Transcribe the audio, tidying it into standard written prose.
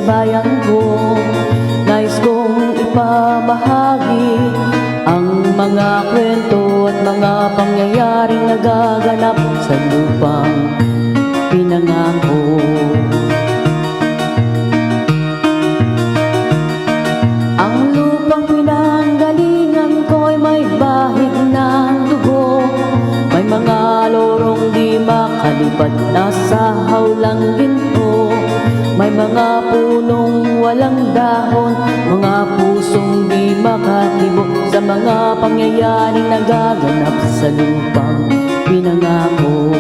bayan ko. Nais kong ipamahagi ang mga kwento at mga pangyayaring nagaganap sa lupang pinangako. Ang lupang pinanggalingan ko'y may bahid ng dugo, may mga lorong di makalipad na sa hawlang ginto, may mga punong walang dahon, mga pusong di makatibok sa mga pangyayaring nagaganap sa lupang pinangako.